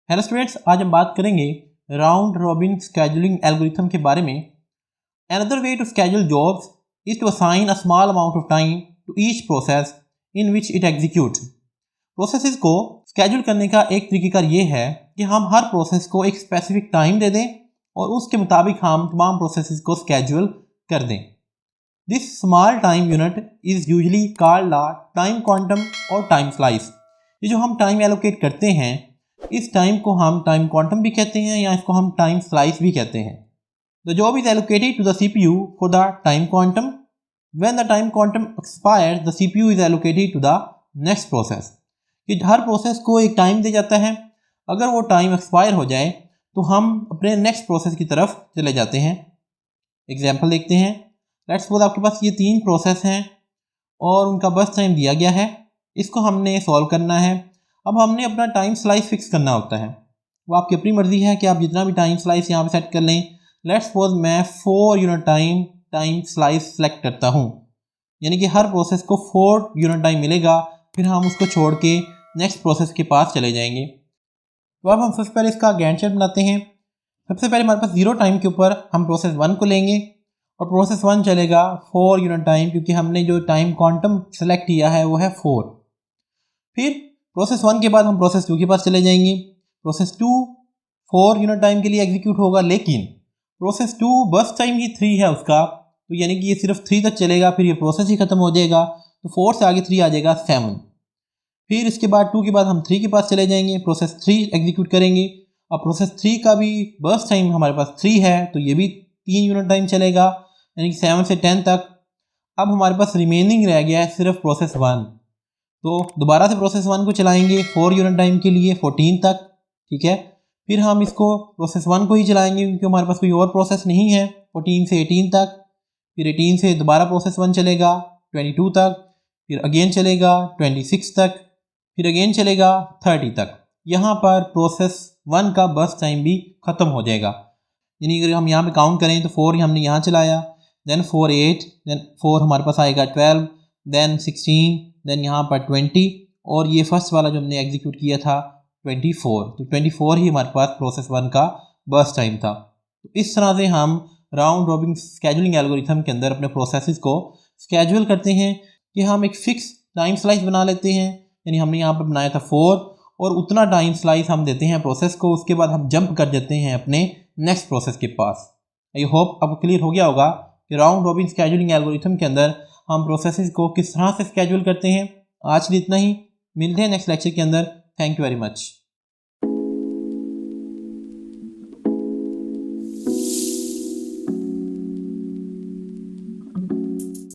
Hello students, आज हम बात करेंगे राउंड रॉबिन स्केड्यूलिंग एल्गोरिथम के बारे में। Another way to schedule jobs is to assign a small amount of time to each process in which it executes. Processes को schedule करने का एक तरीका ये है कि हम हर प्रोसेस को एक स्पेसिफिक टाइम दे दें और उसके मुताबिक हम तमाम प्रोसेसेस को स्केड्यूल कर दें। This small time unit is usually called the time quantum और टाइम स्लाइस। ये जो हम टाइम एलोकेट करते हैं, इस टाइम को हम टाइम क्वांटम भी कहते हैं या इसको हम टाइम स्लाइस भी कहते हैं। The job is allocated to the CPU for the time quantum. When the time quantum expires the CPU is allocated to the next process. कि हर प्रोसेस को एक टाइम दिया जाता है, अगर वो टाइम एक्सपायर हो जाए तो हम अपने नेक्स्ट प्रोसेस की तरफ चले जाते हैं। एग्जाम्पल देखते हैं। लेट्स सपोज आपके पास ये 3 प्रोसेस हैं और उनका बस टाइम दिया गया है। इसको हमने सॉल्व करना है। अब हमने अपना टाइम स्लाइस फिक्स करना होता है। वो आपकी अपनी मर्ज़ी है कि आप जितना भी टाइम स्लाइस यहाँ पे सेट कर लें। लेट्स सपोज मैं 4 यूनिट टाइम स्लाइस सेलेक्ट करता हूँ, यानी कि हर प्रोसेस को 4 यूनिट टाइम मिलेगा, फिर हम उसको छोड़ के नेक्स्ट प्रोसेस के पास चले जाएंगे। तो अब हम सबसे पहले इसका गैंट चार्ट बनाते हैं। सबसे पहले हमारे पास 0 टाइम के ऊपर हम प्रोसेस 1 को लेंगे और प्रोसेस 1 चलेगा 4 यूनिट टाइम, क्योंकि हमने जो टाइम क्वांटम सेलेक्ट किया है वो है 4। फिर प्रोसेस 1 के बाद हम प्रोसेस 2 के पास चले जाएंगे। प्रोसेस 2 4 यूनिट टाइम के लिए एग्जीक्यूट होगा, लेकिन प्रोसेस 2 बस टाइम ही 3 है उसका, तो यानी कि ये सिर्फ 3 तक चलेगा, फिर ये प्रोसेस ही खत्म हो जाएगा। तो 4 से आगे 3 आ जाएगा 7। फिर इसके बाद 2 के बाद हम 3 के पास चले जाएंगे, प्रोसेस 3 एग्जीक्यूट करेंगे। अब प्रोसेस 3 का भी बस टाइम हमारे पास 3 है, तो ये भी 3 यूनिट टाइम चलेगा, यानी कि 7 से 10 तक। अब हमारे पास रिमेनिंग रह गया है सिर्फ प्रोसेस 1, तो दोबारा से प्रोसेस 1 को चलाएंगे 4 यूनिट टाइम के लिए 14 तक, ठीक है। फिर हम इसको प्रोसेस 1 को ही चलाएंगे क्योंकि हमारे पास कोई और प्रोसेस नहीं है, 14 से 18 तक। फिर 18 से दोबारा प्रोसेस 1 चलेगा 22 तक, फिर अगेन चलेगा 26 तक, फिर अगेन चलेगा 30 तक। यहाँ पर प्रोसेस 1 का बस टाइम भी ख़त्म हो जाएगा, यानी अगर हम यहाँ पे काउंट करें तो 4 हमने यहाँ चलाया, देन 4 8, देन 4 हमारे पास आएगा 12, देन 16, देन यहाँ पर 20, और ये फर्स्ट वाला जो हमने एग्जीक्यूट किया था 24। तो 24 ही हमारे पास प्रोसेस 1 का बस टाइम था। तो इस तरह से हम राउंड रॉबिन स्केड्यूलिंग एल्गोरिथम के अंदर अपने प्रोसेसेस को स्केड्यूल करते हैं कि हम एक फ़िक्स टाइम स्लाइस बना लेते हैं, यानी हमने यहाँ पर बनाया था 4 और उतना टाइम स्लाइस हम देते हैं प्रोसेस को। उसके बाद हम जंप कर देते हैं अपने नेक्स्ट प्रोसेस के पास। आई होप आपको क्लियर हो गया होगा कि राउंड रॉबिन स्केड्यूलिंग एल्गोरिथम के अंदर हम प्रोसेसेस को किस तरह से स्केड्यूल करते हैं। आज के लिए इतना ही, मिलते हैं नेक्स्ट लेक्चर के अंदर। Thank you very much.